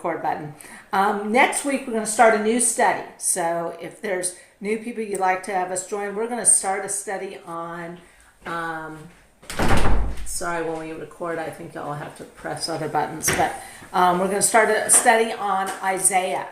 record button. Next week, we're going to start a new study. So if there's new people you'd like to have us join, we're going to start a study on, sorry, when we record, I think y'all have to press other buttons, but we're going to start a study on Isaiah.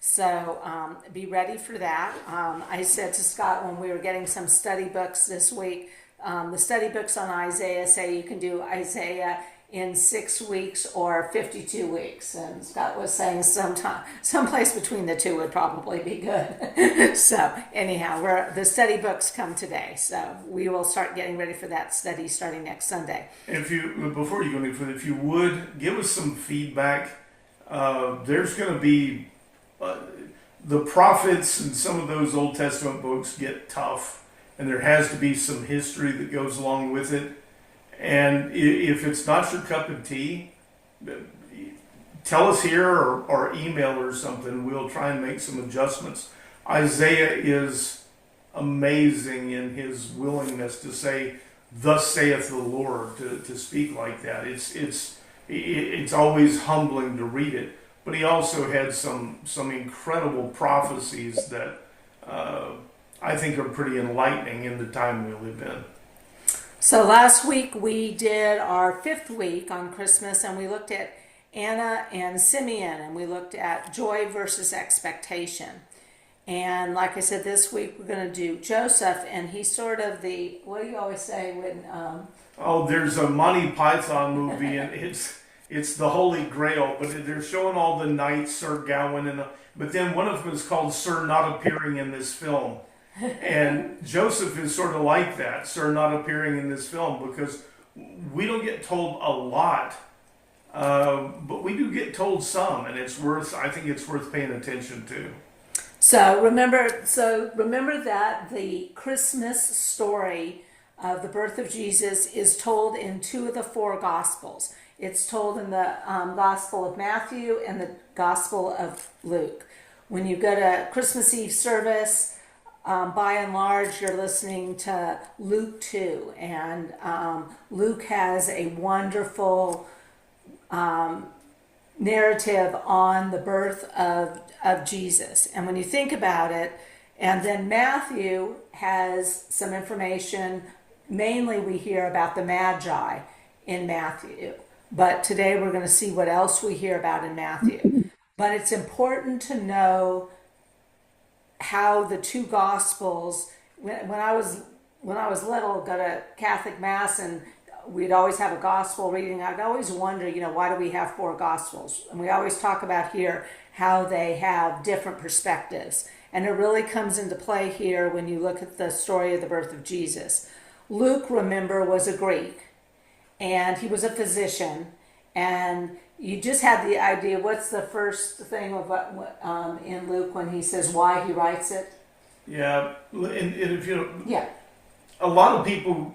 So be ready for that. I said to Scott when we were getting some study books this week, the study books on Isaiah say you can do Isaiah in 6 weeks or 52 weeks. And Scott was saying someplace between the two would probably be good. So anyhow, the study books come today. So we will start getting ready for that study starting next Sunday. And before you go any further, if you would, give us some feedback. There's going to be, the prophets and some of those Old Testament books get tough. And there has to be some history that goes along with it. And if it's not your cup of tea, tell us here or email or something. We'll try and make some adjustments. Isaiah is amazing in his willingness to say, "Thus saith the Lord," to speak like that. It's always humbling to read it. But he also had some incredible prophecies that I think are pretty enlightening in the time we live in. So last week we did our 5th week on Christmas, and we looked at Anna and Simeon, and we looked at joy versus expectation. And like I said, this week we're going to do Joseph, and he's sort of the, what do you always say when... there's a Monty Python movie, and it's the Holy Grail, but they're showing all the knights, Sir Gawain, but then one of them is called Sir Not Appearing in This Film. And Joseph is sort of like that, Sir Not Appearing in This Film, because we don't get told a lot, but we do get told some, and I think it's worth paying attention to. So remember that the Christmas story of the birth of Jesus is told in 2 of the 4 Gospels. It's told in the Gospel of Matthew and the Gospel of Luke. When you go to Christmas Eve service, by and large, you're listening to Luke 2, and Luke has a wonderful narrative on the birth of Jesus. And when you think about it, and then Matthew has some information, mainly we hear about the Magi in Matthew. But today we're going to see what else we hear about in Matthew. But it's important to know how the 2 Gospels, when I was little, go to Catholic Mass, and we'd always have a Gospel reading. I'd always wonder, why do we have 4 Gospels? And we always talk about here how they have different perspectives. And it really comes into play here when you look at the story of the birth of Jesus. Luke, remember, was a Greek, and he was a physician, and you just had the idea, what's the first thing of in Luke when he says why he writes it? Yeah, and if yeah, a lot of people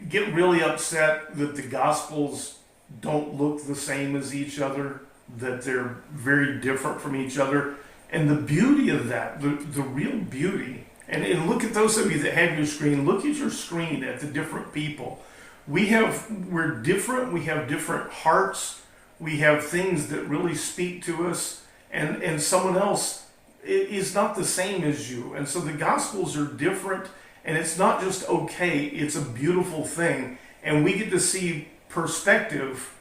get really upset that the Gospels don't look the same as each other, that they're very different from each other. And the beauty of that, the real beauty, and look at those of you that have your screen, look at your screen at the different people. We're different, we have different hearts, we have things that really speak to us, and someone else is not the same as you. And so the Gospels are different, and it's not just okay, it's a beautiful thing. And we get to see perspective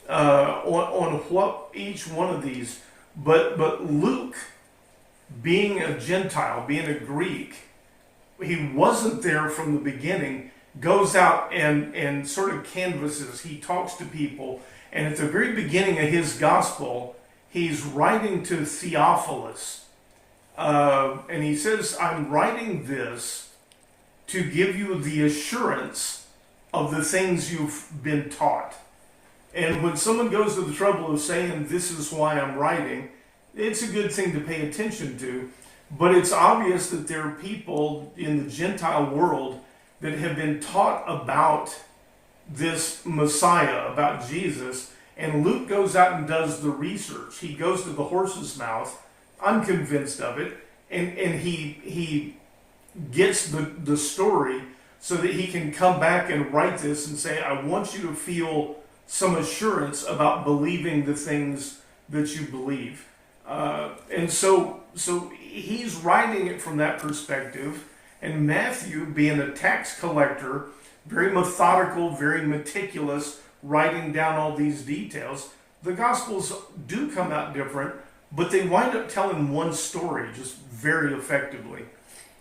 on what each one of these, but Luke, being a Gentile, being a Greek, he wasn't there from the beginning, goes out and sort of canvasses, he talks to people, and at the very beginning of his gospel, he's writing to Theophilus, and he says, "I'm writing this to give you the assurance of the things you've been taught." And when someone goes to the trouble of saying, "This is why I'm writing," it's a good thing to pay attention to, but it's obvious that there are people in the Gentile world that have been taught about this Messiah, about Jesus, and Luke goes out and does the research. He goes to the horse's mouth, I'm convinced of it, and he gets the story so that he can come back and write this and say, I want you to feel some assurance about believing the things that you believe. And so he's writing it from that perspective. And Matthew, being a tax collector, very methodical, very meticulous, writing down all these details, the Gospels do come out different, but they wind up telling one story just very effectively.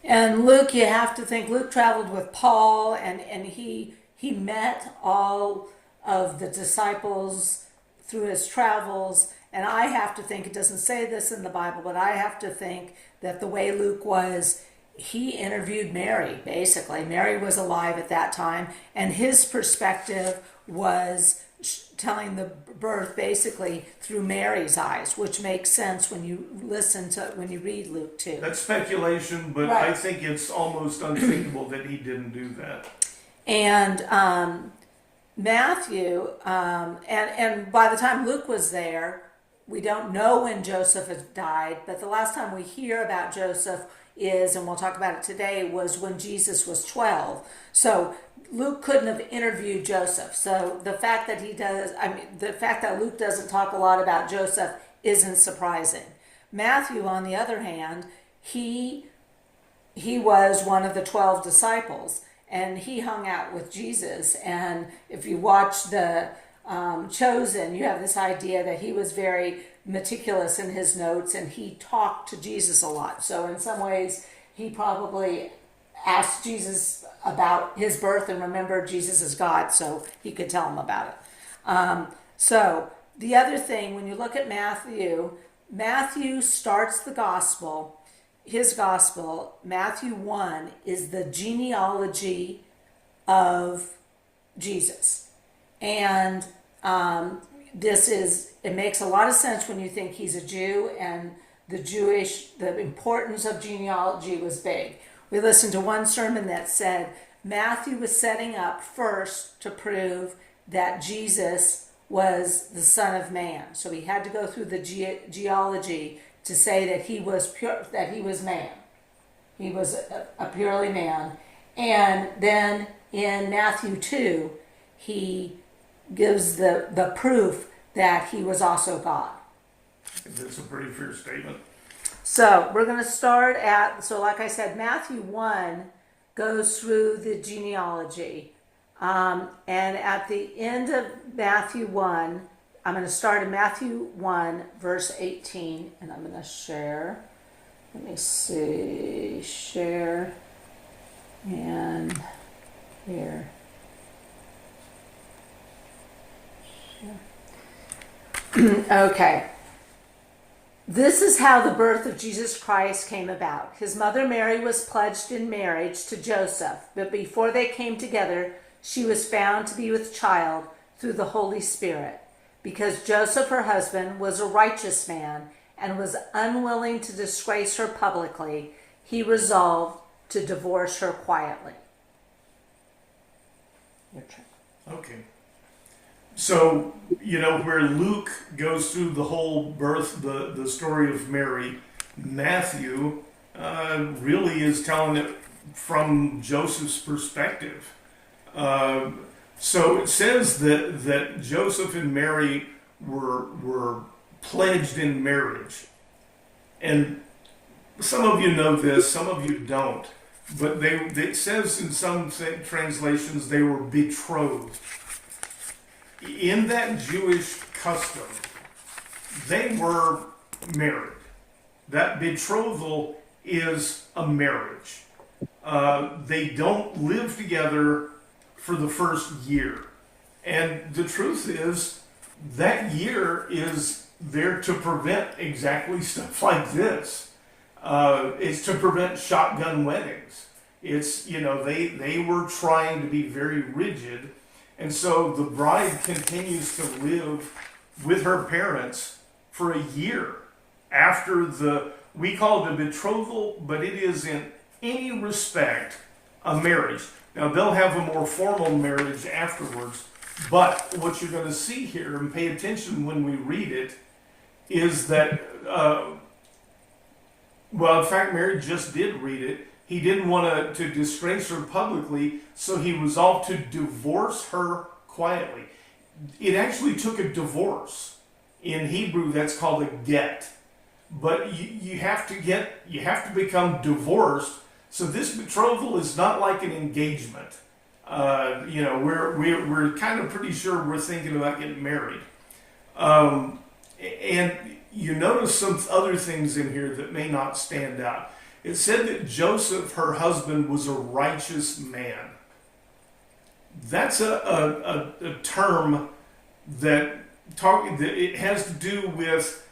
And Luke, you have to think, Luke traveled with Paul, and he met all of the disciples through his travels. And I have to think, it doesn't say this in the Bible, but I have to think that the way Luke was, he interviewed Mary, basically. Mary was alive at that time, and his perspective was telling the birth basically through Mary's eyes, which makes sense when you when you read Luke 2. That's speculation, but Right. I think it's almost unthinkable that he didn't do that. And Matthew, and by the time Luke was there, we don't know when Joseph had died, but the last time we hear about Joseph is, and we'll talk about it today, was when Jesus was 12. So Luke couldn't have interviewed Joseph. So the fact that the fact that Luke doesn't talk a lot about Joseph isn't surprising. Matthew, on the other hand, he was one of the 12 disciples, and he hung out with Jesus. And if you watch the Chosen, you have this idea that he was very meticulous in his notes, and he talked to Jesus a lot. So in some ways, he probably asked Jesus about his birth and remembered Jesus as God, so he could tell him about it. So the other thing, when you look at Matthew starts the gospel. His gospel, Matthew 1, is the genealogy of Jesus. And it makes a lot of sense when you think he's a Jew, and the importance of genealogy was big. We listened to one sermon that said Matthew was setting up first to prove that Jesus was the Son of Man. So he had to go through the genealogy to say that he was pure, that he was man. He was a purely man. And then in Matthew 2, he gives the proof that he was also God. That's a pretty fair statement. So we're going to start like I said, Matthew 1 goes through the genealogy. And at the end of Matthew 1, I'm going to start in Matthew 1, verse 18, and I'm going to share. Let me see. Share. And here. Okay. This is how the birth of Jesus Christ came about. His mother Mary was pledged in marriage to Joseph, but before they came together, she was found to be with child through the Holy Spirit. Because Joseph, her husband, was a righteous man and was unwilling to disgrace her publicly, he resolved to divorce her quietly. Your turn. Okay. So, where Luke goes through the whole birth, the story of Mary, Matthew really is telling it from Joseph's perspective. So it says that Joseph and Mary were pledged in marriage. And some of you know this, some of you don't. But it says in some translations they were betrothed. In that Jewish custom, they were married. That betrothal is a marriage. They don't live together for the first year. And the truth is, that year is there to prevent exactly stuff like this. It's to prevent shotgun weddings. It's, they were trying to be very rigid. And so the bride continues to live with her parents for a year after we call it a betrothal, but it is in any respect a marriage. Now they'll have a more formal marriage afterwards, but what you're going to see here, and pay attention when we read it, is that, in fact, Mary just did read it. He didn't want to disgrace her publicly, so he resolved to divorce her quietly. It actually took a divorce In Hebrew, that's called a get. But you have to become divorced. So this betrothal is not like an engagement. We're kind of pretty sure we're thinking about getting married. And you notice some other things in here that may not stand out. It said that Joseph, her husband, was a righteous man. That's a term that it has to do with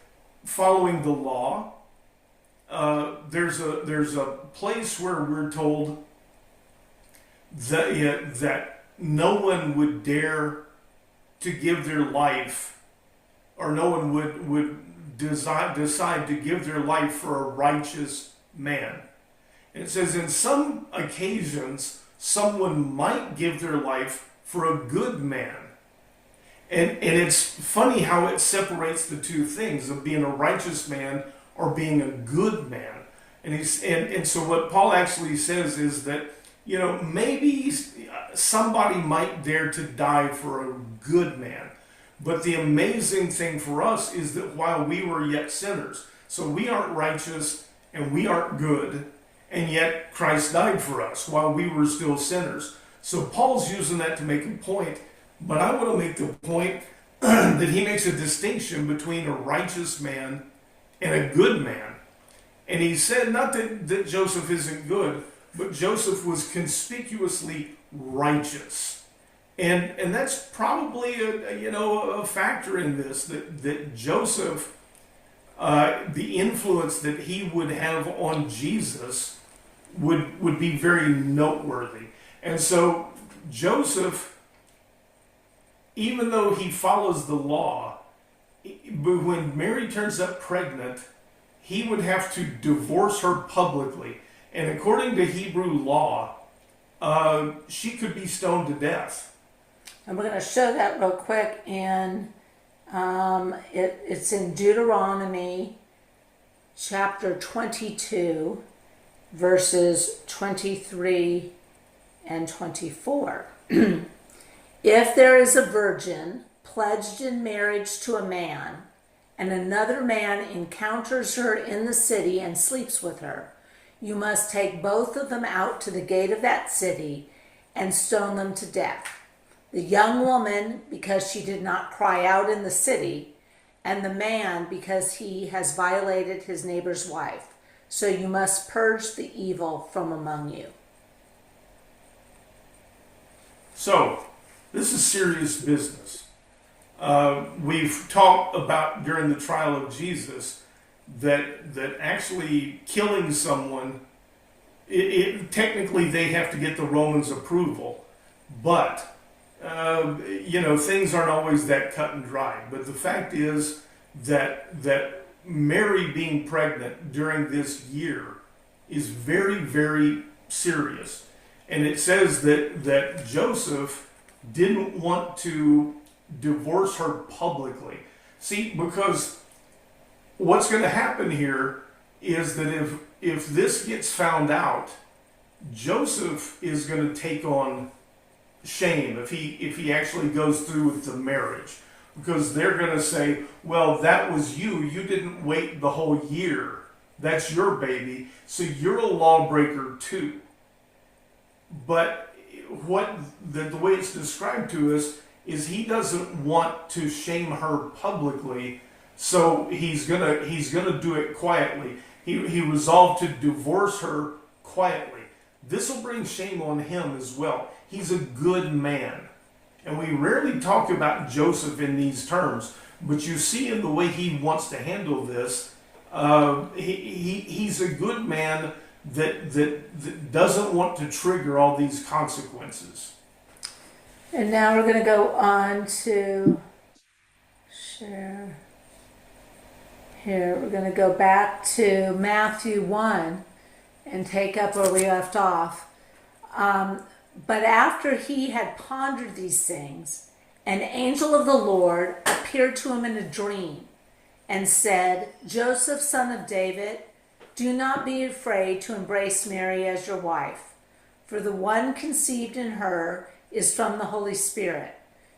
following the law. There's a place where we're told that no one would dare to give their life, or no one would decide to give their life for a righteous man. And it says in some occasions someone might give their life for a good man. And it's funny how it separates the two things of being a righteous man or being a good man. And so what Paul actually says is that, maybe somebody might dare to die for a good man. But the amazing thing for us is that while we were yet sinners, so we aren't righteous and we aren't good, and yet Christ died for us while we were still sinners. So Paul's using that to make a point, but I want to make the point that he makes a distinction between a righteous man and a good man. And he said not that Joseph isn't good, but Joseph was conspicuously righteous. And that's probably a factor in this, that Joseph, the influence that he would have on Jesus would be very noteworthy. And so Joseph, even though he follows the law, but when Mary turns up pregnant, he would have to divorce her publicly. And according to Hebrew law, she could be stoned to death. And we're going to show that real quick. And it's in Deuteronomy chapter 22, verses 23 and 24. If there is a virgin pledged in marriage to a man, and another man encounters her in the city and sleeps with her, you must take both of them out to the gate of that city and stone them to death. The young woman, because she did not cry out in the city, and the man, because he has violated his neighbor's wife. So you must purge the evil from among you. So, this is serious business. We've talked about during the trial of Jesus that actually killing someone, technically they have to get the Romans' approval, but things aren't always that cut and dry. But the fact is that Mary being pregnant during this year is very, very serious. And it says that Joseph didn't want to divorce her publicly. See, because what's going to happen here is that if this gets found out, Joseph is going to take on shame if he actually goes through with the marriage, because they're going to say, well, that was you didn't wait the whole year, that's your baby, so you're a lawbreaker too. But the way it's described to us is he doesn't want to shame her publicly, so he's gonna do it quietly. He resolved to divorce her quietly. This will bring shame on him as well. He's a good man. And we rarely talk about Joseph in these terms, but you see in the way he wants to handle this, he's a good man that doesn't want to trigger all these consequences. And now we're going to go on to share. Here, we're going to go back to Matthew 1 and take up where we left off. But after he had pondered these things, an angel of the Lord appeared to him in a dream and said, Joseph, son of David, do not be afraid to embrace Mary as your wife, for the one conceived in her is from the Holy Spirit.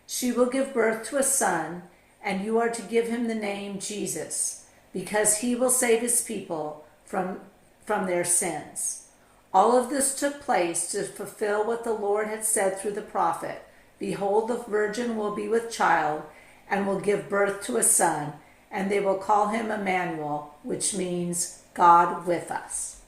She will give birth to a son, and you are to give him the name Jesus, because he will save his people from their sins. All of this took place to fulfill what the Lord had said through the prophet. Behold, the virgin will be with child and will give birth to a son, and they will call him Emmanuel, which means God with us.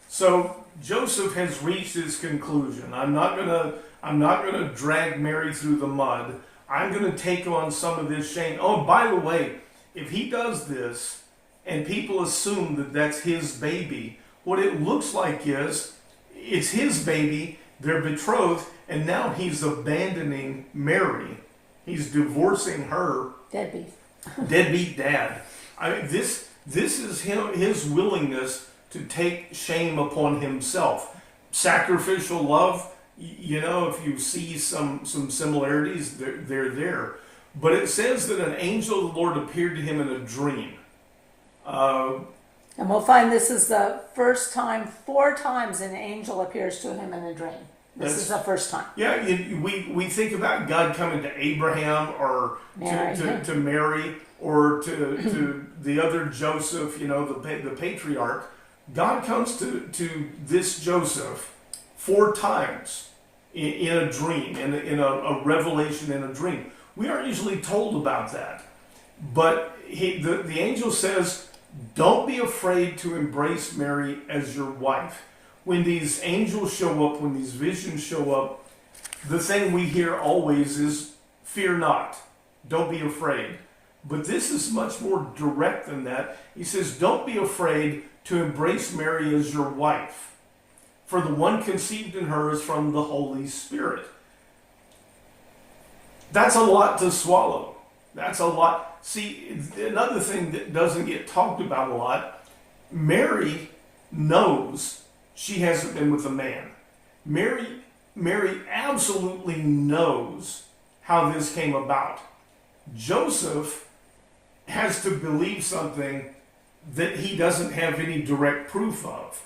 So Joseph has reached his conclusion. I'm not gonna drag Mary through the mud. I'm gonna take on some of this shame. Oh, by the way, if he does this and people assume that that's his baby, what it looks like is it's his baby, they're betrothed, and now he's abandoning Mary. He's divorcing her. Deadbeat dad. This is his willingness to take shame upon himself. Sacrificial love, if you see some similarities, they're there. But it says that an angel of the Lord appeared to him in a dream. And we'll find this is the first time, 4 times an angel appears to him in a dream. This is the first time. Yeah, we think about God coming to Abraham or to Mary or to the other Joseph, the patriarch. God comes to this Joseph 4 times in a dream, in a revelation in a dream. We aren't usually told about that. But the angel says, don't be afraid to embrace Mary as your wife. When these angels show up, when these visions show up, the thing we hear always is, fear not, don't be afraid. But this is much more direct than that. He says, don't be afraid to embrace Mary as your wife, for the one conceived in her is from the Holy Spirit. That's a lot to swallow. That's a lot. See, another thing that doesn't get talked about a lot, Mary knows she hasn't been with a man. Mary absolutely knows how this came about. Joseph has to believe something that he doesn't have any direct proof of.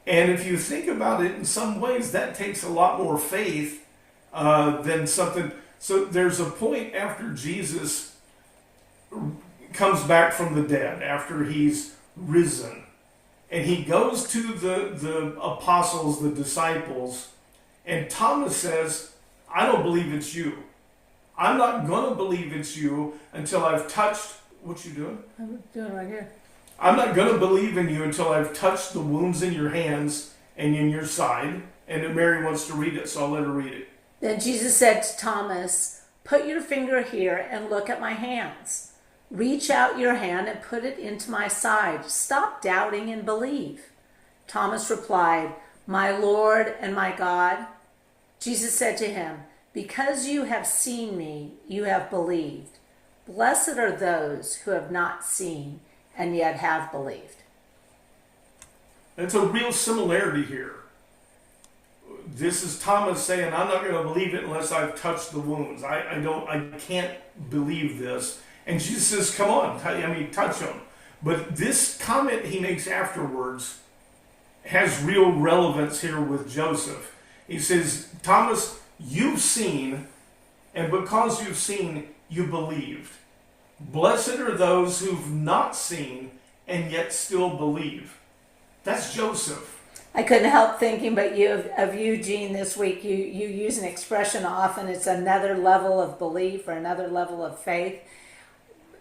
And if you think about it, in some ways, that takes a lot more faith than something. So there's a point after Jesus comes back from the dead, after he's risen, and he goes to the apostles, the disciples, and Thomas says, I don't believe it's you. I'm not going to believe it's you until I've touched, what you doing? I'm doing right here. I'm not going to believe in you until I've touched the wounds in your hands and in your side. And then Mary wants to read it, so I'll let her read it. Then Jesus said to Thomas, put your finger here and look at my hands. Reach out your hand and put it into my side. Stop doubting and believe. Thomas replied, my Lord and my God. Jesus said to him, because you have seen me, you have believed. Blessed are those who have not seen and yet have believed. It's a real similarity here. This is Thomas saying, I'm not going to believe it unless I've touched the wounds. I can't believe this. And Jesus says, come on, touch them. But this comment he makes afterwards has real relevance here with Joseph. He says, Thomas, you've seen, and because you've seen, you believed. Blessed are those who've not seen and yet still believe. That's Joseph. I couldn't help thinking of you, Gene, this week. You use an expression often, it's another level of belief or another level of faith.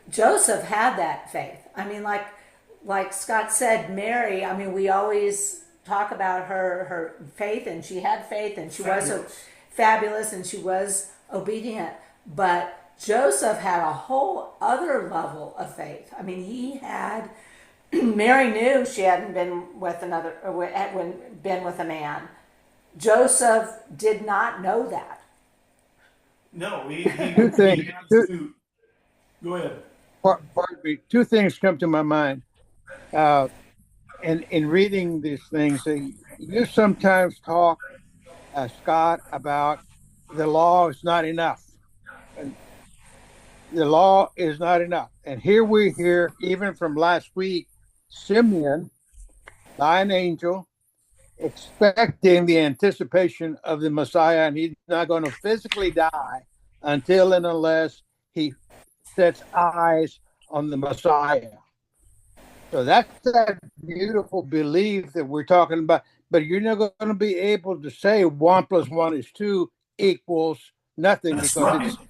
Joseph had that faith. Like Scott said, Mary, we always talk about her faith, and she had faith, and she was fabulous, and she was obedient. But Joseph had a whole other level of faith. He had, Mary knew she hadn't been with a man. Joseph did not know that. No, he Two things. Go ahead. Pardon me. 2 things come to my mind. In reading these things, you sometimes talk, Scott, about the law is not enough. The law is not enough. And here we hear, even from last week, Simeon, by an angel, expecting the anticipation of the Messiah, and he's not going to physically die until and unless he sets eyes on the Messiah. So that's that beautiful belief that we're talking about. But you're not going to be able to say 1+1 is 2 equals nothing, That's because right.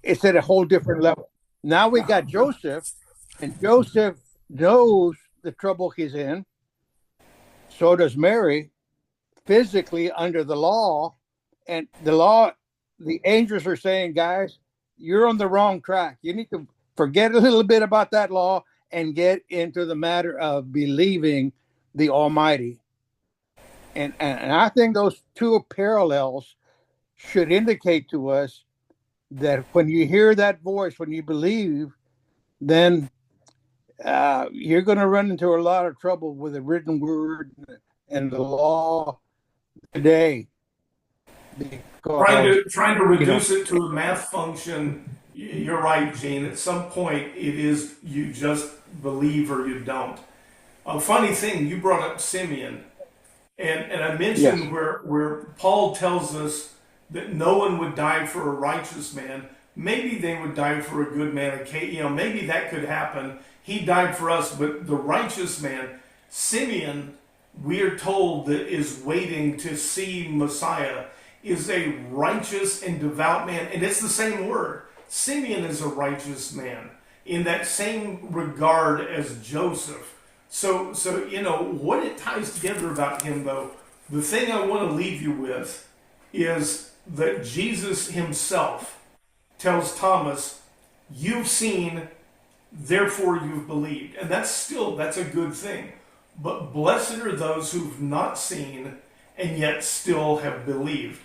it's at a whole different level. Now we got Joseph, and Joseph knows the trouble he's in. So does Mary, physically under the law. And the angels are saying, guys, you're on the wrong track. You need to forget a little bit about that law and get into the matter of believing the Almighty. And I think those two parallels should indicate to us that when you hear that voice, when you believe, then you're going to run into a lot of trouble with the written word and the law today. Because, Trying to reduce it to a math function. You're right, Gene. At some point, it is you just believe or you don't. A funny thing, you brought up Simeon, and I mentioned yes, where Paul tells us that no one would die for a righteous man. Maybe they would die for a good man. Maybe that could happen. He died for us, but the righteous man, Simeon, we are told that is waiting to see Messiah, is a righteous and devout man, and it's the same word. Simeon is a righteous man in that same regard as Joseph. So what it ties together about him, though. The thing I want to leave you with is that Jesus himself tells Thomas, "You've seen, therefore you've believed," and that's a good thing. But blessed are those who've not seen and yet still have believed.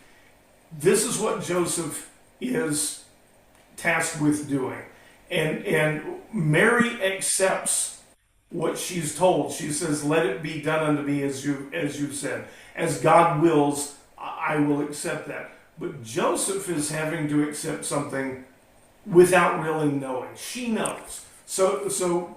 This is what Joseph is tasked with doing. And Mary accepts what she's told. She says, "Let it be done unto me as you said. As God wills, I will accept that." But Joseph is having to accept something without really knowing. She knows. So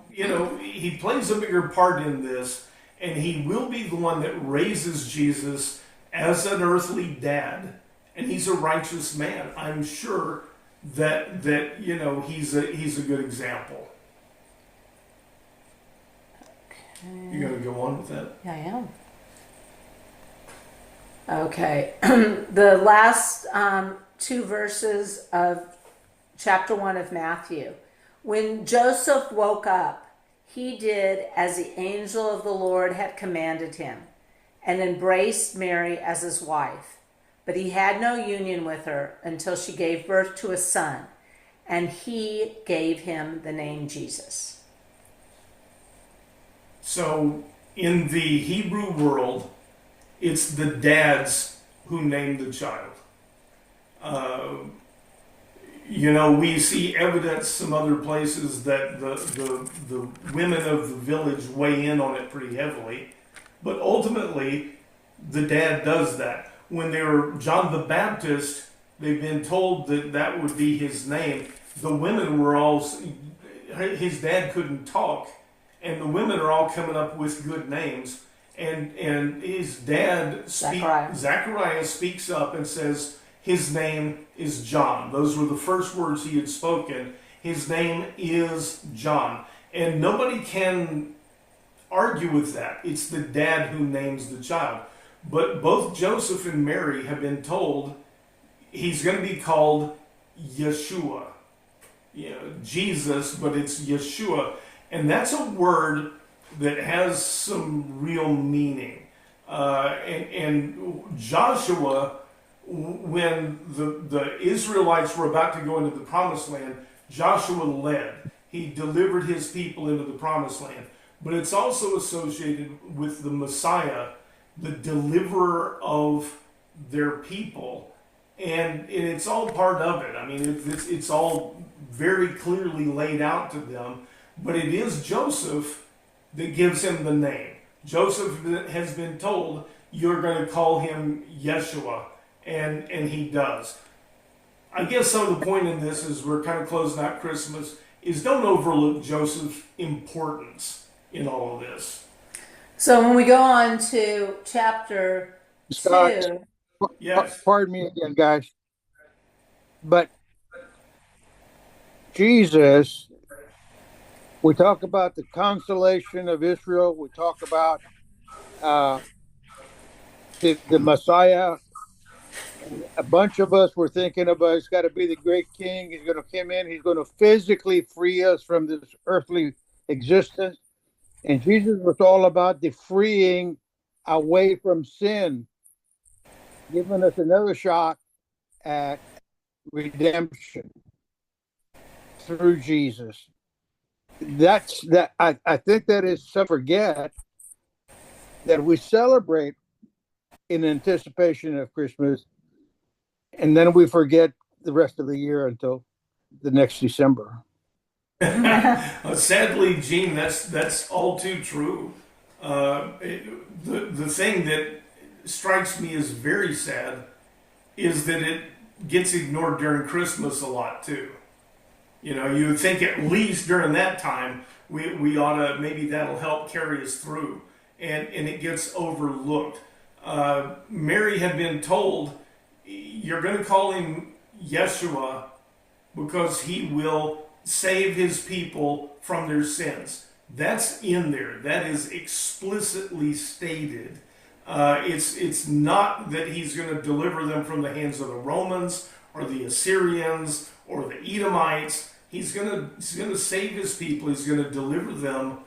he plays a bigger part in this, and he will be the one that raises Jesus as an earthly dad, and he's a righteous man. I'm sure that he's a good example. You gonna go on with that? Yeah, I am. Okay. The last two verses of chapter 1 of Matthew. When Joseph woke up, he did as the angel of the Lord had commanded him and embraced Mary as his wife. But he had no union with her until she gave birth to a son, and he gave him the name Jesus. So in the Hebrew world, it's the dads who name the child. We see evidence some other places that the women of the village weigh in on it pretty heavily, but ultimately the dad does that. When they were John the Baptist, they've been told that would be his name. The women were all, his dad couldn't talk, and the women are all coming up with good names. And his dad, Zachariah speaks up and says, his name is John. Those were the first words he had spoken. His name is John. And nobody can argue with that. It's the dad who names the child. But both Joseph and Mary have been told he's going to be called Yeshua. Jesus, but it's Yeshua. And that's a word that has some real meaning. And Joshua, when the Israelites were about to go into the promised land, Joshua led. He delivered his people into the promised land. But it's also associated with the Messiah, the deliverer of their people. And it's all part of it. I mean, it's all very clearly laid out to them. But it is Joseph that gives him the name. Joseph has been told, you're going to call him Yeshua. And he does. I guess some of the point in this is we're kind of closing out Christmas, is don't overlook Joseph's importance in all of this. So when we go on to chapter Scott, 2. Yes. pardon me again, guys, but Jesus, we talk about the consolation of Israel. We talk about uh, the Messiah. And a bunch of us were thinking about he's got to be the great king. He's going to come in. He's going to physically free us from this earthly existence. And Jesus was all about the freeing away from sin, giving us another shot at redemption through Jesus. That's that. I think that is some forget that we celebrate in anticipation of Christmas, and then we forget the rest of the year until the next December. Sadly, Gene, that's all too true. The thing that strikes me as very sad is that it gets ignored during Christmas a lot too. You know, you would think at least during that time we ought to, maybe that'll help carry us through, and it gets overlooked. Mary had been told, you're going to call him Yeshua because he will save his people from their sins. That's in there. That is explicitly stated. It's not that he's going to deliver them from the hands of the Romans or the Assyrians or the Edomites. He's going to save his people. He's going to deliver them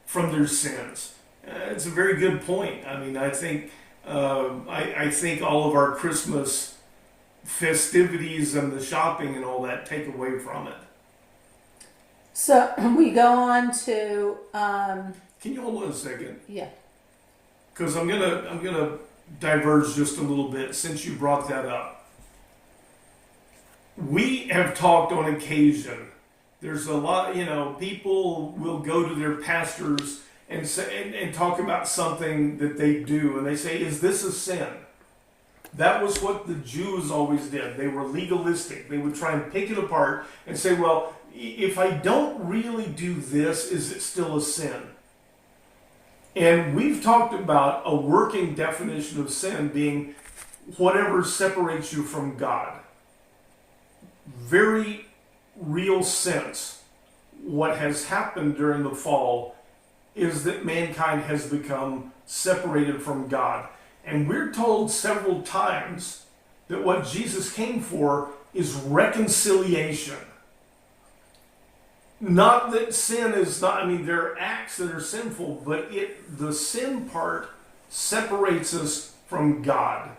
from their sins. It's a very good point. I mean, I think all of our Christmas festivities and the shopping and all that take away from it. So we go on to Can you hold on a second? yeah. Because I'm gonna diverge just a little bit since you brought that up. We have talked on occasion. There's a lot, people will go to their pastors and say and talk about something that they do, and they say, "Is this a sin?" That was what the Jews always did. They were legalistic. They would try and pick it apart and say, "Well, if I don't really do this, is it still a sin?" And we've talked about a working definition of sin being whatever separates you from God. Very real sense. What has happened during the fall is that mankind has become separated from God. And we're told several times that what Jesus came for is reconciliation. Not that sin is not, there are acts that are sinful, but the sin part separates us from God.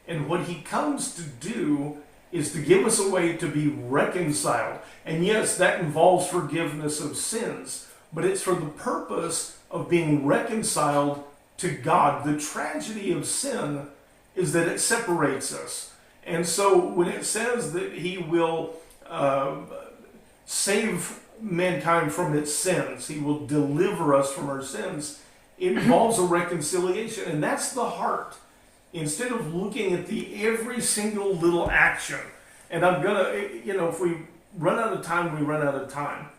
And what he comes to do is to give us a way to be reconciled. And yes, that involves forgiveness of sins, but it's for the purpose of being reconciled to God. The tragedy of sin is that it separates us. And so when it says that he will save mankind from its sins, he will deliver us from our sins, it involves a reconciliation. And that's the heart. Instead of looking at every single little action, and I'm gonna, if we run out of time, we run out of time.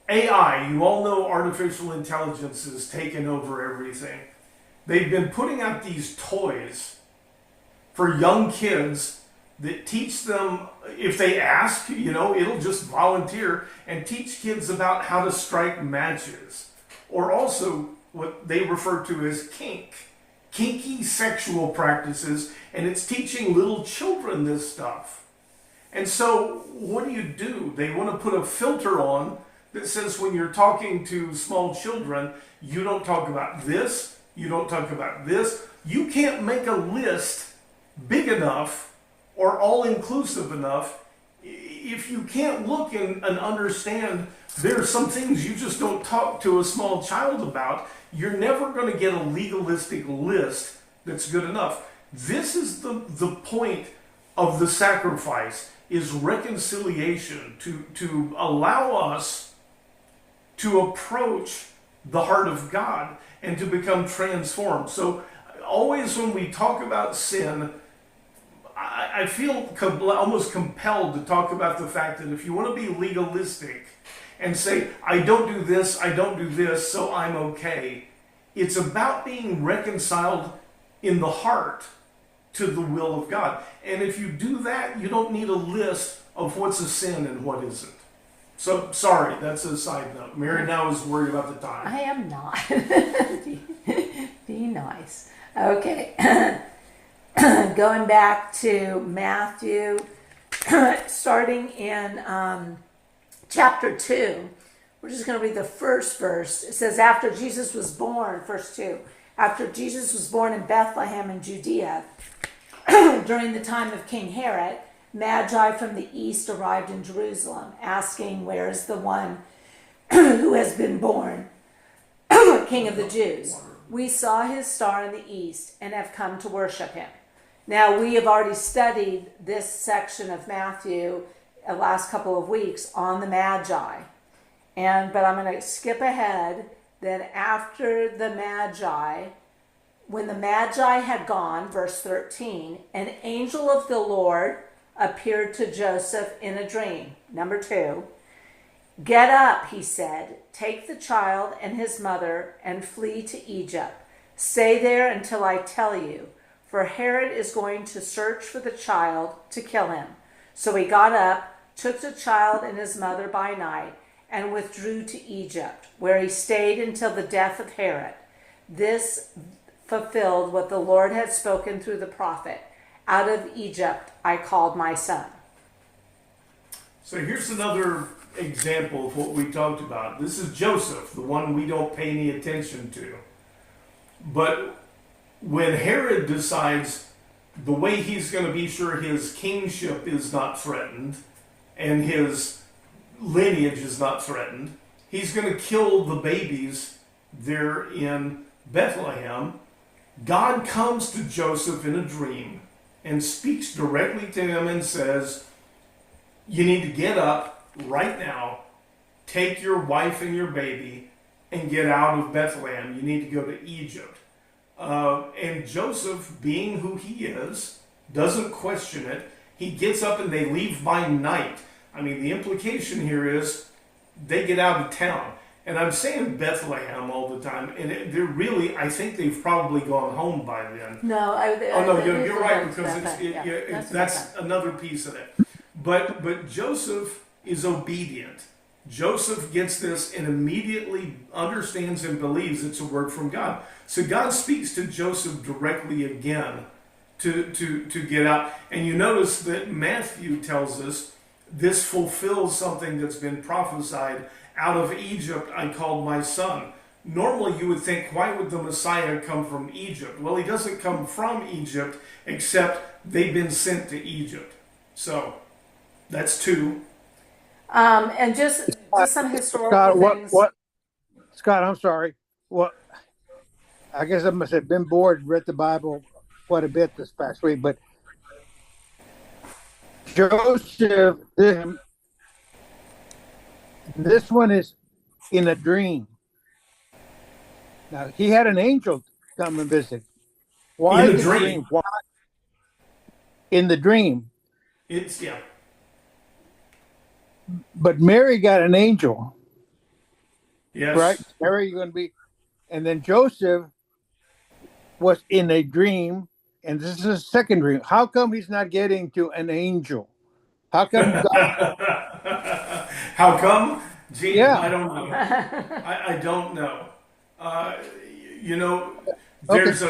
AI, you all know artificial intelligence has taken over everything. They've been putting out these toys for young kids that teach them, if they ask, it'll just volunteer and teach kids about how to strike matches. Or also what they refer to as kinky sexual practices, and it's teaching little children this stuff. And so what do? They want to put a filter on that says when you're talking to small children, you don't talk about this, you don't talk about this. You can't make a list big enough or all-inclusive enough if you can't look and understand there are some things you just don't talk to a small child about. You're never going to get a legalistic list that's good enough. This is the point of the sacrifice, is reconciliation, to allow us to approach the heart of God and to become transformed. So always when we talk about sin, I feel almost compelled to talk about the fact that if you want to be legalistic and say, I don't do this, so I'm okay. It's about being reconciled in the heart to the will of God. And if you do that, you don't need a list of what's a sin and what isn't. So, sorry, that's a side note. Mary now is worried about the time. I am not. Be nice. Okay. Going back to Matthew, starting in chapter 2, we're just going to read the first verse. It says, after Jesus was born, verse 2, after Jesus was born in Bethlehem in Judea, during the time of King Herod, Magi from the east arrived in Jerusalem, asking, where is the one who has been born, King of the Jews? We saw his star in the east and have come to worship him. Now, we have already studied this section of Matthew the last couple of weeks on the Magi. But I'm going to skip ahead. Then after the Magi, when the Magi had gone, verse 13, an angel of the Lord appeared to Joseph in a dream. Number 2, get up, he said, take the child and his mother and flee to Egypt. Stay there until I tell you, for Herod is going to search for the child to kill him. So he got up, took the child and his mother by night, and withdrew to Egypt, where he stayed until the death of Herod. This fulfilled what the Lord had spoken through the prophet. Out of Egypt I called my son. So here's another example of what we talked about. This is Joseph, the one we don't pay any attention to. But when Herod decides the way he's going to be sure his kingship is not threatened and his lineage is not threatened, he's going to kill the babies there in Bethlehem. God comes to Joseph in a dream and speaks directly to him and says, you need to get up right now, take your wife and your baby, and get out of Bethlehem. You need to go to Egypt. And Joseph, being who he is, doesn't question it. He gets up and they leave by night. I mean, the implication here is they get out of town. And I'm saying Bethlehem all the time, and they're really, I think they've probably gone home by then. No, You're right, because that's another piece of it. But Joseph is obedient. Joseph gets this and immediately understands and believes it's a word from God. So God speaks to Joseph directly again to get out. And you notice that Matthew tells us this fulfills something that's been prophesied. Out of Egypt I called my son. Normally you would think, why would the Messiah come from Egypt? Well, he doesn't come from Egypt, except they've been sent to Egypt. So that's 2. And just some historical things. Scott, I'm sorry. I guess I must have been bored, read the Bible quite a bit this past week, but Joseph, this one is in a dream. Now, he had an angel come and visit. Why in the dream? Why? In the dream. Yeah. But Mary got an angel. Yes. Right? Mary, you're going to be. And then Joseph was in a dream, and this is a second dream. How come he's not getting to an angel? How come? How come? Gee, Yeah. I don't know. I don't know. There's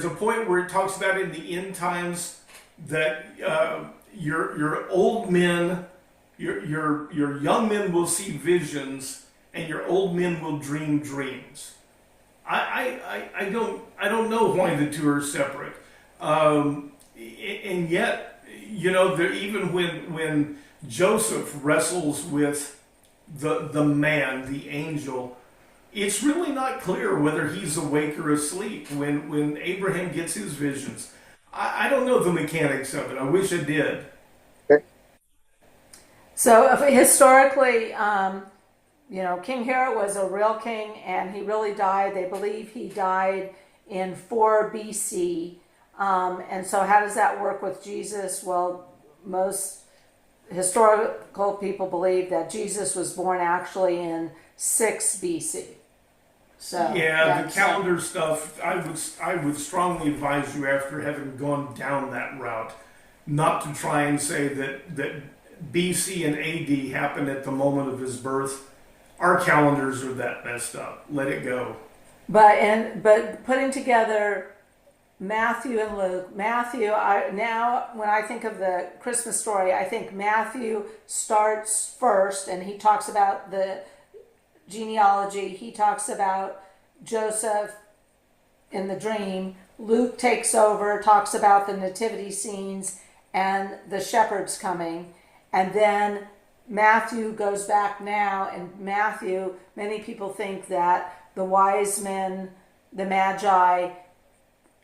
a point where it talks about in the end times that your old men, your young men will see visions, and your old men will dream dreams. I don't know why the two are separate, and yet even when Joseph wrestles with the man, the angel, it's really not clear whether he's awake or asleep when Abraham gets his visions. I don't know the mechanics of it. I wish I did. So historically, King Herod was a real king, and he really died. They believe he died in 4 BC. And so how does that work with Jesus? Well, most historical people believe that Jesus was born actually in 6 BC. So Yeah, the that's, calendar stuff, I would strongly advise you after having gone down that route, not to try and say that BC and AD happened at the moment of his birth. Our calendars are that messed up. Let it go. but putting together Matthew and Luke. Matthew, now when I think of the Christmas story, I think Matthew starts first, and he talks about the genealogy. He talks about Joseph in the dream. Luke takes over, talks about the nativity scenes and the shepherds coming, and then Matthew goes back now. And Matthew, many people think that the wise men, the Magi,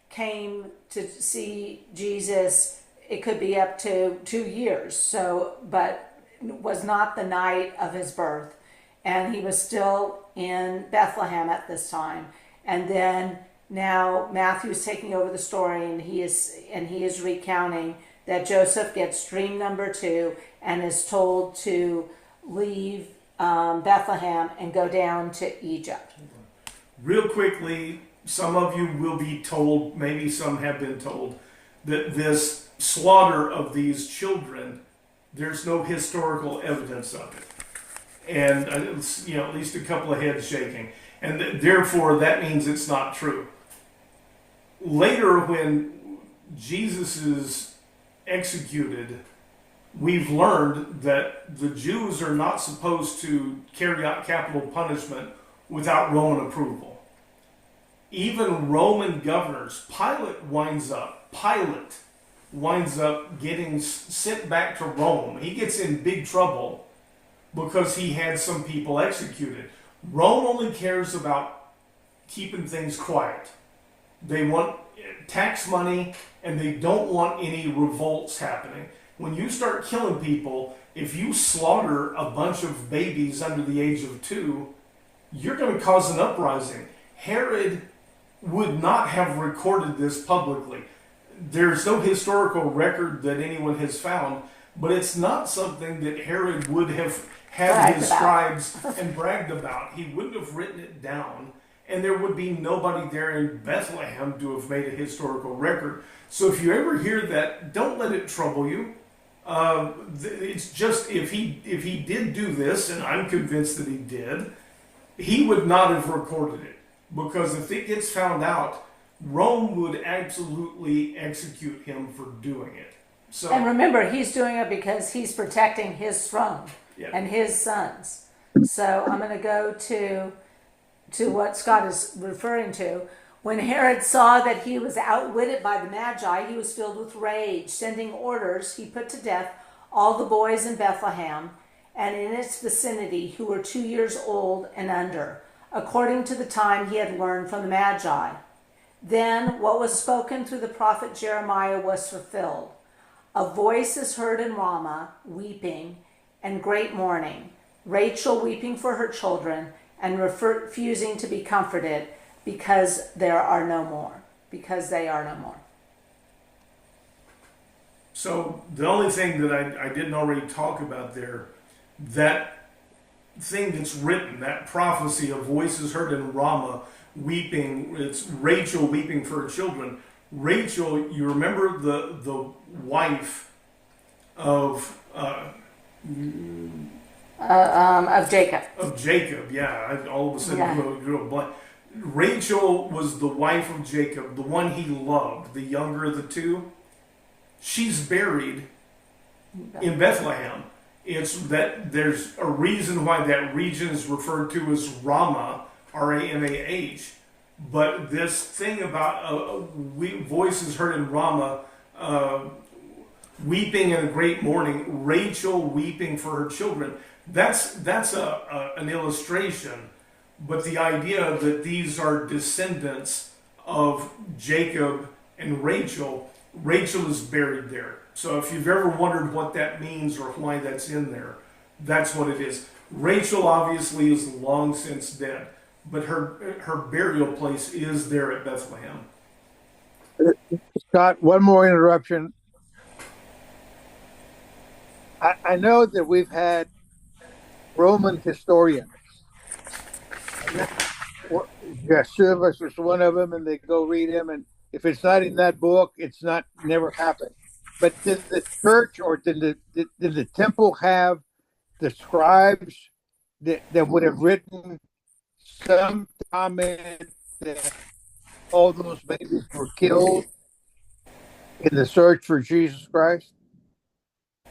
came to see Jesus, it could be up to 2 years. So, but was not the night of his birth. And he was still in Bethlehem at this time. And then now Matthew's taking over the story, and he is recounting that Joseph gets dream number 2 and is told to leave Bethlehem and go down to Egypt. Real quickly, some of you will be told, maybe some have been told, that this slaughter of these children, there's no historical evidence of it. And at least a couple of heads shaking. And therefore, that means it's not true. Later, when Jesus is executed, we've learned that the Jews are not supposed to carry out capital punishment without Roman approval. Even Roman governors, Pilate winds up getting sent back to Rome. He gets in big trouble because he had some people executed. Rome only cares about keeping things quiet. They want tax money, and they don't want any revolts happening. When you start killing people, if you slaughter a bunch of babies under the age of 2, you're going to cause an uprising. Herod would not have recorded this publicly. There's no historical record that anyone has found, but it's not something that Herod would have had his scribes and bragged about. He wouldn't have written it down, and there would be nobody there in Bethlehem to have made a historical record. So if you ever hear that, don't let it trouble you. It's just if he did do this, and I'm convinced that he did, he would not have recorded it. Because if it gets found out, Rome would absolutely execute him for doing it. So, And remember, he's doing it because he's protecting his throne and his sons. So I'm going to go to what Scott is referring to. When Herod saw that he was outwitted by the Magi, he was filled with rage. Sending orders, he put to death all the boys in Bethlehem and in its vicinity who were 2 years old and under, according to the time he had learned from the Magi. Then what was spoken through the prophet Jeremiah was fulfilled. A voice is heard in Ramah, weeping, and great mourning, Rachel weeping for her children and refusing to be comforted because there are no more, because they are no more. So the only thing that I didn't already talk about there, that thing that's written, that prophecy of voices heard in Ramah, weeping, it's Rachel weeping for her children. Rachel, you remember the wife of Jacob. Of Jacob, yeah. All of a sudden drew a blank. Rachel was the wife of Jacob, the one he loved, the younger of the two. She's buried in Bethlehem. It's that there's a reason why that region is referred to as Ramah, R-A-M-A-H. But this thing about voices heard in Ramah, weeping in a great mourning, Rachel weeping for her children. That's an illustration, but the idea that these are descendants of Jacob and Rachel is buried there. So if you've ever wondered what that means or why that's in there, that's what it is. Rachel obviously is long since dead, but her burial place is there at Bethlehem. Scott, one more interruption. I know that we've had Roman historians. Josephus was one of them, and they go read him, and if it's not in that book, it's not never happened. But did the church or did the temple have the scribes that would have written some comment that all those babies were killed in the search for Jesus Christ?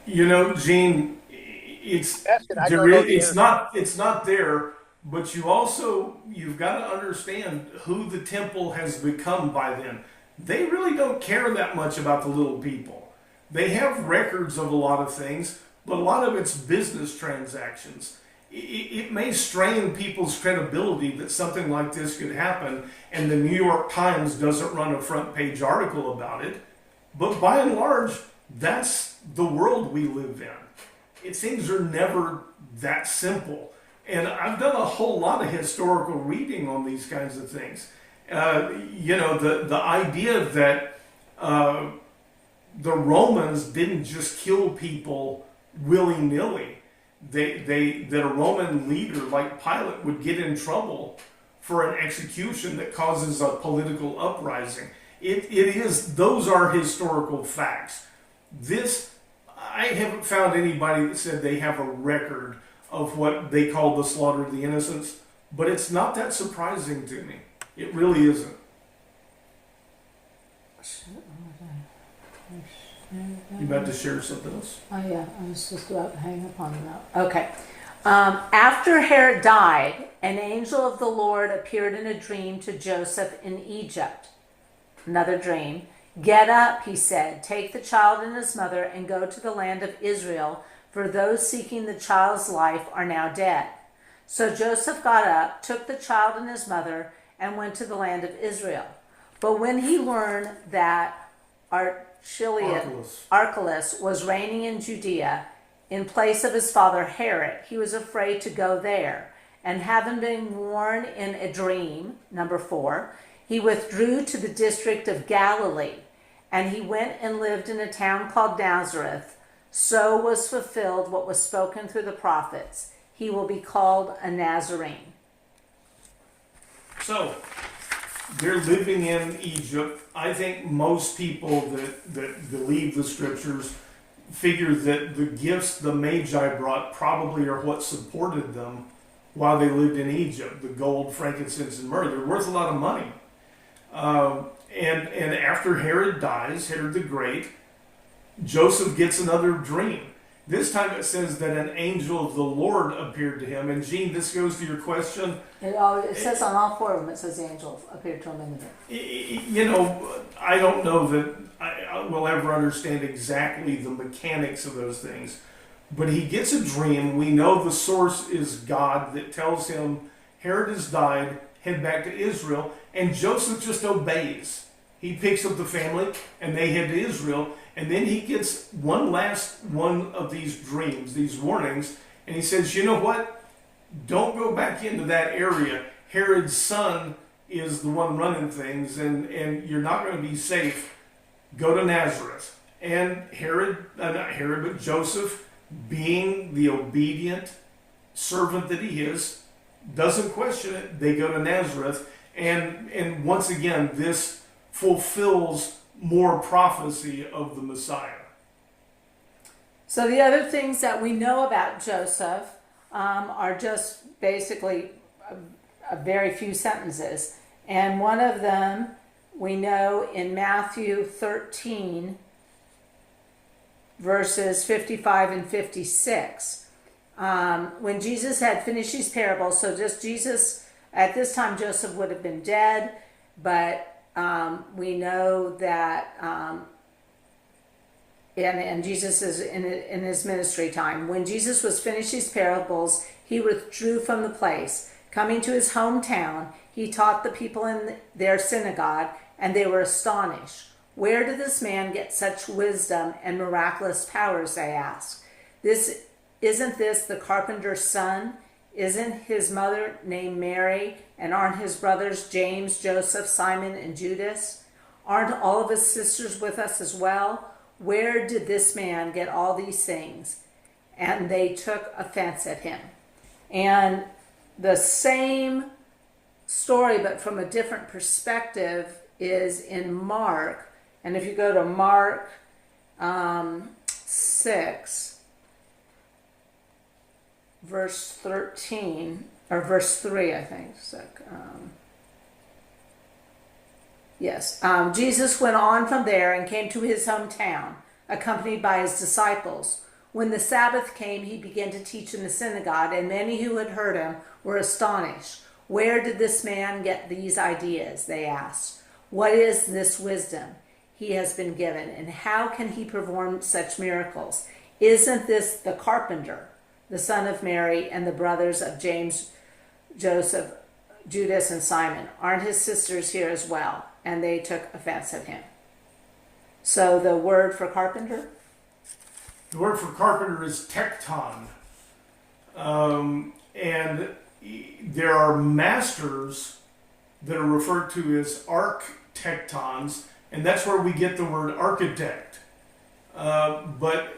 You know, Gene, it's I there don't know is, the answer. it's not there, but you've got to understand who the temple has become by then. They really don't care that much about the little people. They have records of a lot of things, but a lot of it's business transactions. It may strain people's credibility that something like this could happen, and the New York Times doesn't run a front page article about it. But by and large, that's the world we live in. Things are never that simple. And I've done a whole lot of historical reading on these kinds of things. The idea that the Romans didn't just kill people willy-nilly. That a Roman leader like Pilate would get in trouble for an execution that causes a political uprising. Those are historical facts. I haven't found anybody that said they have a record of what they call the slaughter of the innocents, but it's not that surprising to me. It really isn't. You about to share something else? Oh yeah, I was just about to hang up on that. Okay. After Herod died, an angel of the Lord appeared in a dream to Joseph in Egypt. Another dream. Get up, he said, take the child and his mother and go to the land of Israel, for those seeking the child's life are now dead. So Joseph got up, took the child and his mother, and went to the land of Israel. But when he learned that Archelaus was reigning in Judea in place of his father Herod, he was afraid to go there. And having been warned in a dream, number 4, he withdrew to the district of Galilee, and he went and lived in a town called Nazareth. So was fulfilled what was spoken through the prophets. He will be called a Nazarene. So, they're living in Egypt. I think most people that believe the scriptures figure that the gifts the Magi brought probably are what supported them while they lived in Egypt. The gold, frankincense, and myrrh. They're worth a lot of money. And after Herod dies, Herod the Great, Joseph gets another dream. This time it says that an angel of the Lord appeared to him. And Gene, this goes to your question. It says on all 4 of them, it says the angel appeared to him in the dream. I don't know that I will ever understand exactly the mechanics of those things. But he gets a dream. We know the source is God that tells him Herod has died, head back to Israel. And Joseph just obeys. He picks up the family and they head to Israel. And then he gets one last one of these dreams, these warnings. And he says, you know what? Don't go back into that area. Herod's son is the one running things and you're not going to be safe. Go to Nazareth. And Joseph, being the obedient servant that he is, doesn't question it. They go to Nazareth. And once again, this fulfills more prophecy of the Messiah. So the other things that we know about Joseph are just basically a very few sentences. And one of them we know in Matthew 13, verses 55 and 56. When Jesus had finished these parables, so just Jesus, at this time Joseph would have been dead, but we know that, and Jesus is in his ministry time. When Jesus was finished these parables, he withdrew from the place. Coming to his hometown, he taught the people in their synagogue, and they were astonished. Where did this man get such wisdom and miraculous powers, they asked. Isn't this the carpenter's son? Isn't his mother named Mary? And aren't his brothers James, Joseph, Simon, and Judas? Aren't all of his sisters with us as well? Where did this man get all these things? And they took offense at him. And the same story, but from a different perspective, is in Mark. And if you go to Mark 6, verse 13, or verse 3, I think. Yes. Jesus went on from there and came to his hometown, accompanied by his disciples. When the Sabbath came, he began to teach in the synagogue, and many who had heard him were astonished. Where did this man get these ideas? They asked. What is this wisdom he has been given, and how can he perform such miracles? Isn't this the carpenter, the son of Mary, and the brothers of James, Joseph, Judas, and Simon? Aren't his sisters here as well? And they took offense at him. So the word for carpenter? The word for carpenter is tekton. And there are masters that are referred to as architectons, and that's where we get the word architect. But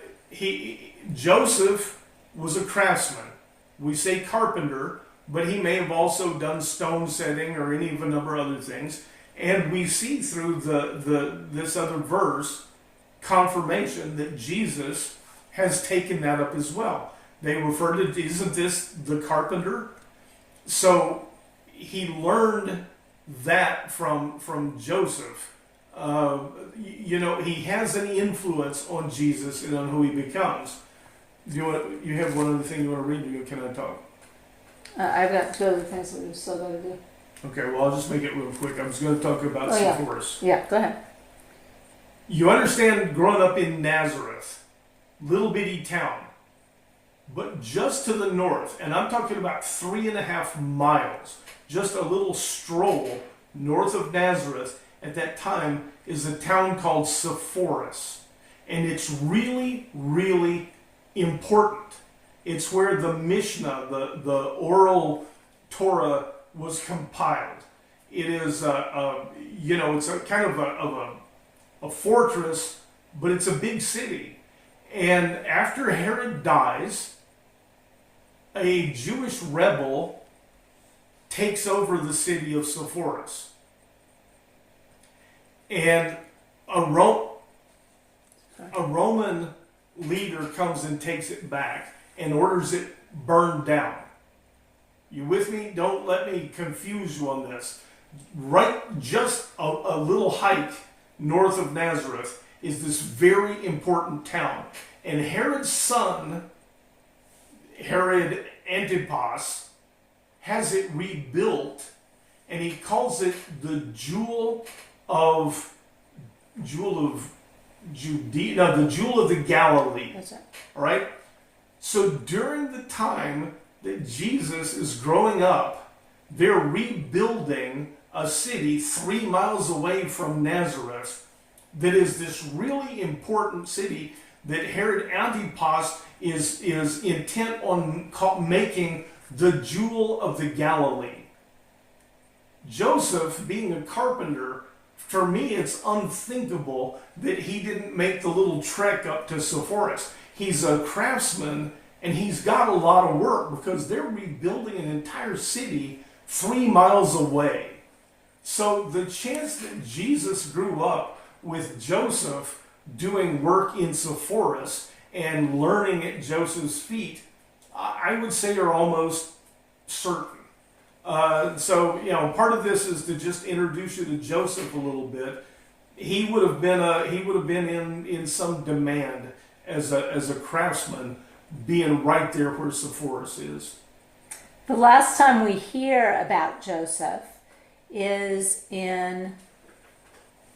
Joseph was a craftsman. We say carpenter, but he may have also done stone setting or any of a number of other things. And we see through this other verse confirmation that Jesus has taken that up as well. They refer to, isn't this the carpenter? So he learned that from Joseph. He has an influence on Jesus and on who he becomes. You have one other thing you want to read? Or can I talk? I've got two other things that we've still got to do. Okay, well, I'll just make it real quick. I was going to talk about Sepphoris. Yeah, go ahead. You understand, growing up in Nazareth, little bitty town, but just to the north, and I'm talking about 3.5 miles, just a little stroll north of Nazareth at that time, is a town called Sepphoris. And it's really, really important. It's where the Mishnah, the oral Torah, was compiled. It is, it's a kind of a fortress, but it's a big city. And after Herod dies, a Jewish rebel takes over the city of Sepphoris. And a Roman leader comes and takes it back and orders it burned down. You with me? Don't let me confuse you on this. Right, just a little hike north of Nazareth is this very important town. And Herod's son, Herod Antipas, has it rebuilt, and he calls it the jewel of Judea, no, the jewel of the Galilee. That's right. All right? So during the time that Jesus is growing up, they're rebuilding a city 3 miles away from Nazareth that is this really important city that Herod Antipas is intent on making the jewel of the Galilee. Joseph, being a carpenter, for me it's unthinkable that he didn't make the little trek up to Sepphoris. He's a craftsman, and he's got a lot of work because they're rebuilding an entire city 3 miles away. So the chance that Jesus grew up with Joseph doing work in Sepphoris and learning at Joseph's feet, I would say are almost certain. Part of this is to just introduce you to Joseph a little bit. He would have been in some demand as a craftsman, being right there where Sepphoris is. The last time we hear about Joseph is in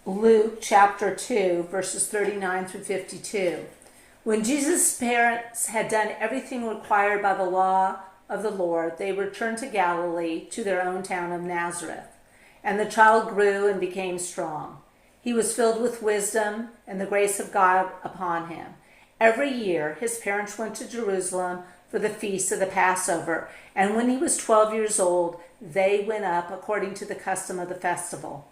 Luke chapter 2, verses 39 through 52. When Jesus' parents had done everything required by the law of the Lord, they returned to Galilee, to their own town of Nazareth. And the child grew and became strong. He was filled with wisdom, and the grace of God upon him. Every year his parents went to Jerusalem for the feast of the Passover, and when he was 12 years old, they went up according to the custom of the festival.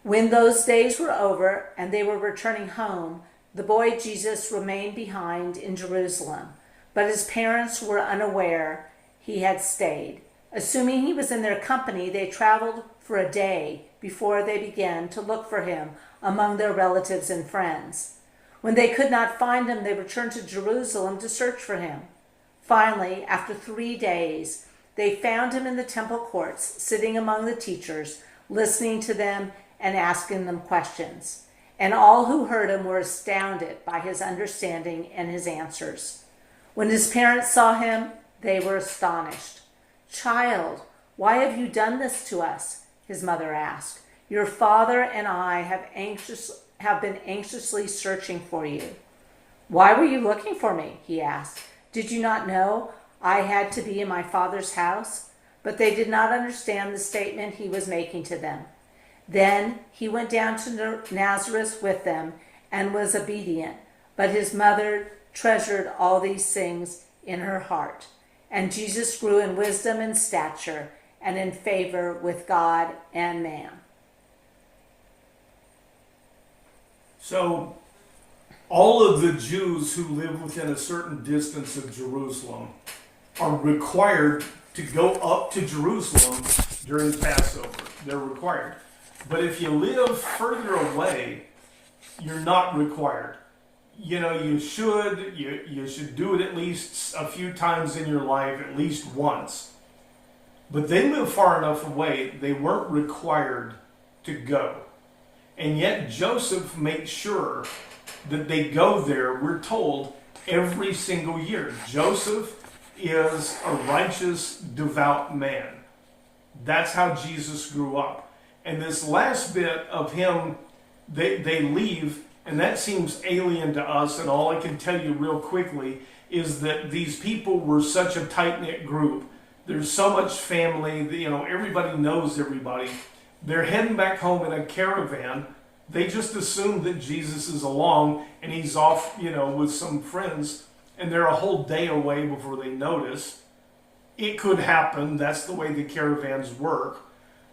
When those days were over and they were returning home, the boy Jesus remained behind in Jerusalem, but his parents were unaware he had stayed. Assuming he was in their company, they traveled for a day before they began to look for him among their relatives and friends. When they could not find him, they returned to Jerusalem to search for him. Finally, after 3 days, they found him in the temple courts, sitting among the teachers, listening to them and asking them questions. And all who heard him were astounded by his understanding and his answers. When his parents saw him, they were astonished. "Child, why have you done this to us?" his mother asked. "Your father and I have been anxiously searching for you." "Why were you looking for me?" he asked. "Did you not know I had to be in my father's house?" But they did not understand the statement he was making to them. Then he went down to Nazareth with them and was obedient, but his mother treasured all these things in her heart. And Jesus grew in wisdom and stature and in favor with God and man. So, all of the Jews who live within a certain distance of Jerusalem are required to go up to Jerusalem during Passover. They're required. But if you live further away, you're not required. You know, you should do it at least a few times in your life, at least once. But they live far enough away, they weren't required to go. And yet Joseph makes sure that they go there, we're told, every single year. Joseph is a righteous, devout man. That's how Jesus grew up. And this last bit of him, they leave, and that seems alien to us, and all I can tell you real quickly is that these people were such a tight-knit group. There's so much family, you know, everybody knows everybody. They're heading back home in a caravan. They just assume that Jesus is along and he's off, you know, with some friends, and they're a whole day away before they notice. It could happen. That's the way the caravans work.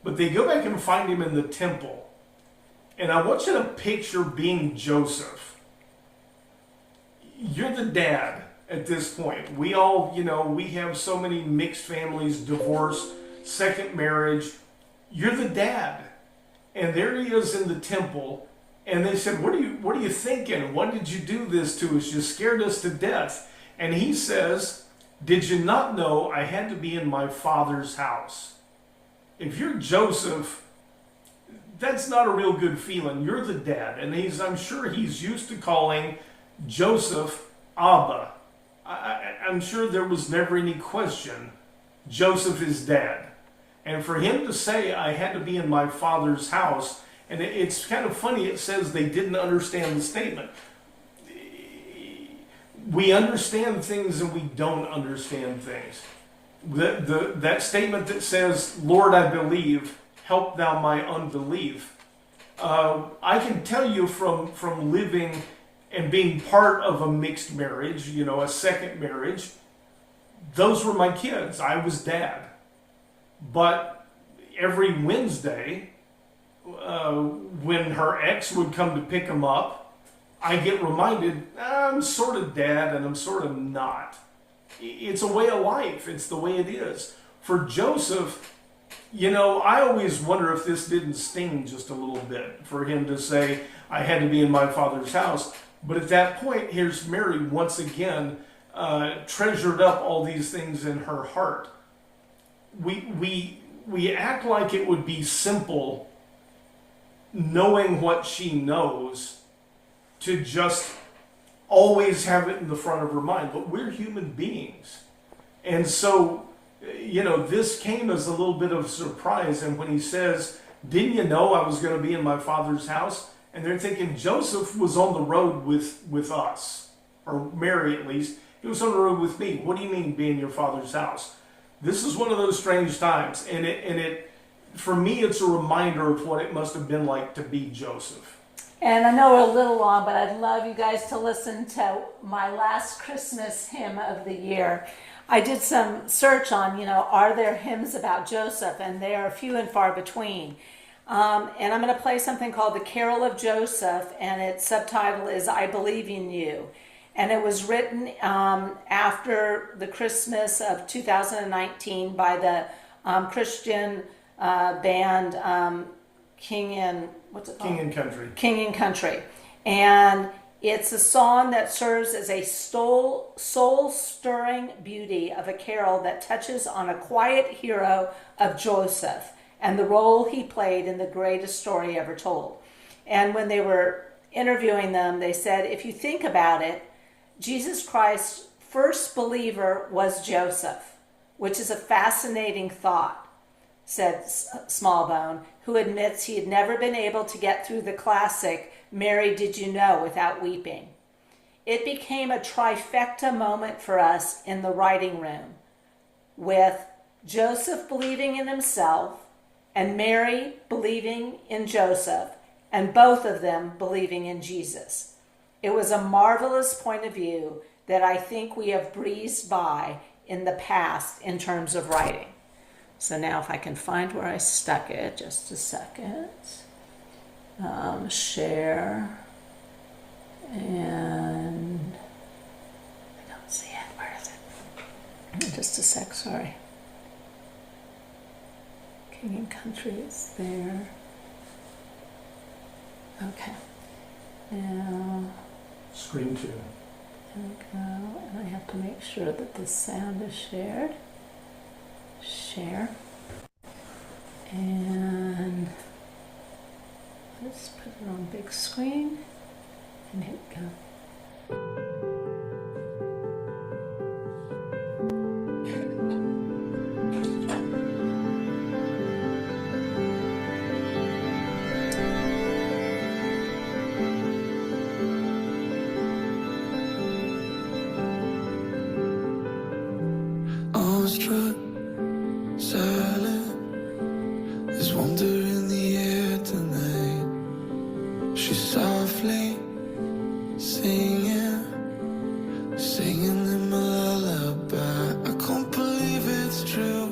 But they go back and find him in the temple. And I want you to picture being Joseph. You're the dad at this point. We all, you know, we have so many mixed families, divorce, second marriage. You're the dad. And there he is in the temple. And they said, what are you thinking? Why did you do this to us? You scared us to death. And he says, "Did you not know I had to be in my father's house?" If you're Joseph, that's not a real good feeling. You're the dad. And I'm sure he's used to calling Joseph Abba. I'm sure there was never any question. Joseph is dad. And for him to say, "I had to be in my father's house," and it's kind of funny, it says they didn't understand the statement. We understand things and we don't understand things. That statement that says, "Lord, I believe, help thou my unbelief." I can tell you from living and being part of a mixed marriage, you know, a second marriage, those were my kids. I was dad. But every Wednesday, when her ex would come to pick him up, I get reminded, I'm sort of dad and I'm sort of not. It's a way of life. It's the way it is. For Joseph, you know, I always wonder if this didn't sting just a little bit for him to say, "I had to be in my father's house." But at that point, here's Mary once again treasured up all these things in her heart. We act like it would be simple, knowing what she knows, to just always have it in the front of her mind. But we're human beings. And so, you know, this came as a little bit of a surprise. And when he says, "Didn't you know I was going to be in my father's house?" And they're thinking Joseph was on the road with us, or Mary at least. He was on the road with me. What do you mean, be in your father's house? This is one of those strange times. And it for me, it's a reminder of what it must have been like to be Joseph. And I know we're a little long, but I'd love you guys to listen to my last Christmas hymn of the year. I did some search on, you know, are there hymns about Joseph? And they are few and far between. And I'm going to play something called The Carol of Joseph, and its subtitle is "I Believe in You." And it was written after the Christmas of 2019 by the Christian band, King and what's it called? King and Country. King and Country. And it's a song that serves as a soul-stirring beauty of a carol that touches on a quiet hero of Joseph and the role he played in the greatest story ever told. And when they were interviewing them, they said, if you think about it, Jesus Christ's first believer was Joseph, which is a fascinating thought, said Smallbone, who admits he had never been able to get through the classic Mary, Did You Know without weeping. It became a trifecta moment for us in the writing room, with Joseph believing in himself and Mary believing in Joseph, and both of them believing in Jesus. It was a marvelous point of view that I think we have breezed by in the past in terms of writing. So now if I can find where I stuck it, just a second. Share. And I don't see it. Where is it? Just a sec, sorry. King and Country is there. Okay. Now, Screen 2. there we go. And I have to make sure that the sound is shared. Share. And let's put it on big screen and hit go. Awestruck, silent, there's wonder in the air tonight. She's softly singing, singing them a lullaby. I can't believe it's true.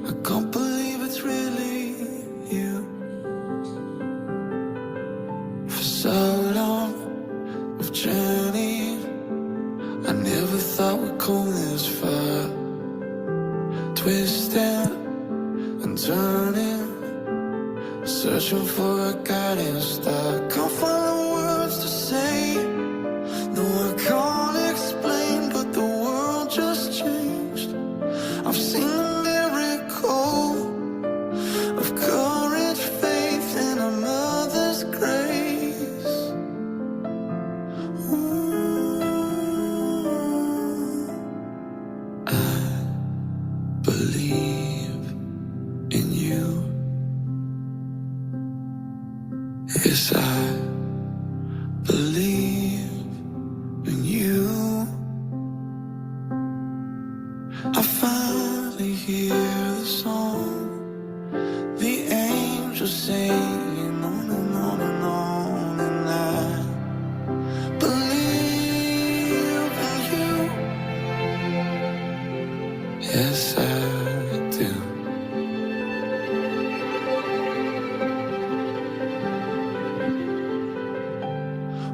I can't believe it's really you. For so long we've journeyed, I never thought we'd come this far. Twisting and turning, searching for a guiding star. Can't find the words to say, no I can't explain, but the world just changed. I've seen the miracle of courage, faith, and a mother's grace. I believe in you. Yes, I believe in you. I finally hear the song, the angels singing on and on and on, and I believe in you. Yes, I do.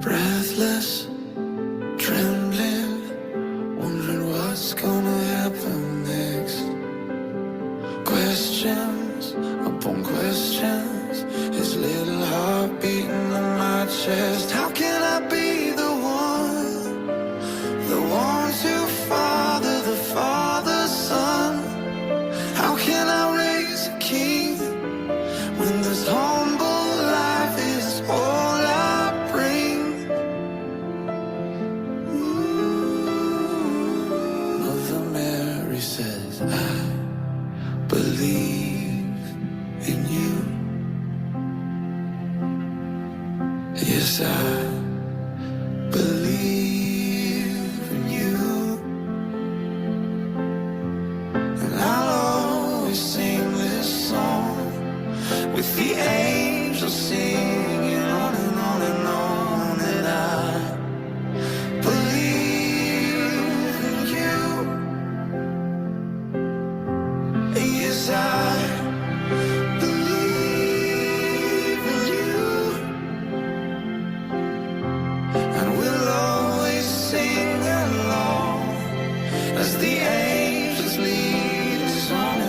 Breathless, trembling, wondering what's gonna happen next. Questions upon questions, his little heart beating in my chest. How can I be the one to father the father's son? How can I raise a king when this humble life is all I bring? Mother Mary says, I believe in you. Yes, I believe in you. And I'll always sing this song with the angels singing on and on and on. And I believe in you. Yes, I believe in you. And we'll always sing along as the angels lead us on.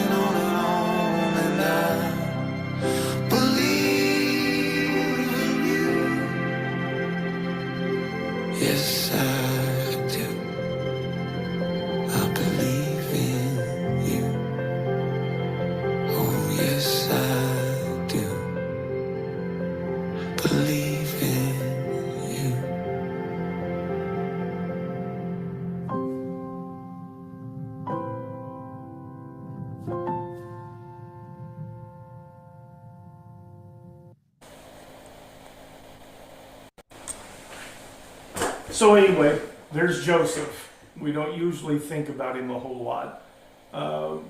So anyway, there's Joseph. We don't usually think about him a whole lot.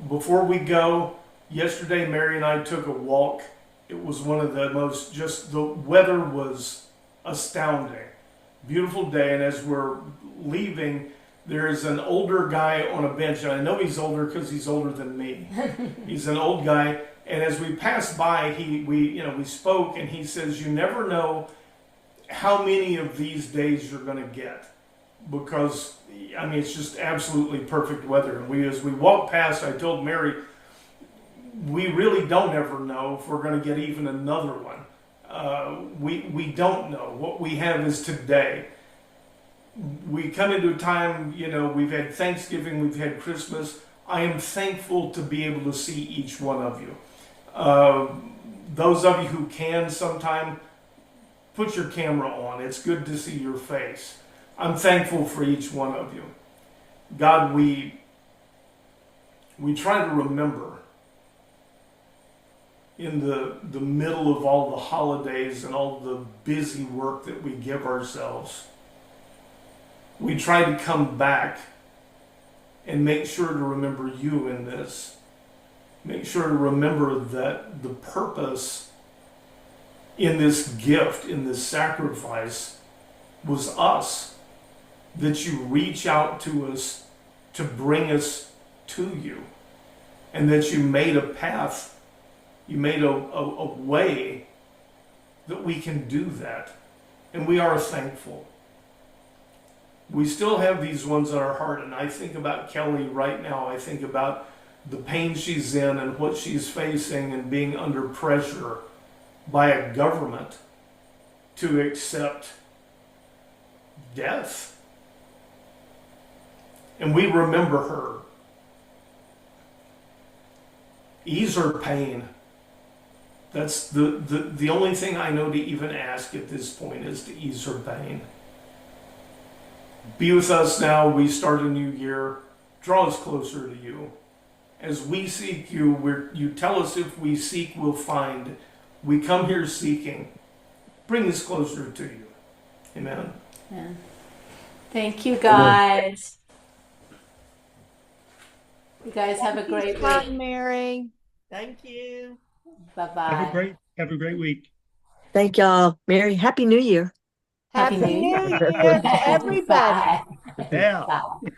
Before we go, yesterday Mary and I took a walk. It was one of the most, just the weather was astounding. Beautiful day, and as we're leaving, there's an older guy on a bench, and I know he's older because he's older than me. He's an old guy, and as we passed by, we spoke, and he says, "You never know how many of these days you're going to get, because I mean it's just absolutely perfect weather." And as we walked past, I told Mary, we really don't ever know if we're going to get even another one. We don't know. What we have is today. We come into a time, we've had Thanksgiving, we've had Christmas. I am thankful to be able to see each one of you. Those of you who can sometime, put your camera on. It's good to see your face. I'm thankful for each one of you. God, we try to remember in the middle of all the holidays and all the busy work that we give ourselves. We try to come back and make sure to remember you in this. Make sure to remember that the purpose in this gift, in this sacrifice, was us. That you reach out to us to bring us to you. And that you made a path, you made a way that we can do that. And we are thankful. We still have these ones in our heart, and I think about Kelly right now. I think about the pain she's in and what she's facing and being under pressure by a government to accept death. And we remember her. Ease her pain. That's the only thing I know to even ask at this point, is to ease her pain. Be with us now. We start a new year. Draw us closer to you. As we seek you, you tell us if we seek, we'll find. We come here seeking. Bring us closer to you. Amen. Yeah. Thank you, guys. You guys have a great Bye, week. Mary. Thank you. Bye-bye. Have a great week. Thank y'all. Mary, Happy New Year. Happy Happy New New Year. Year to everybody. Bye. Yeah. Bye.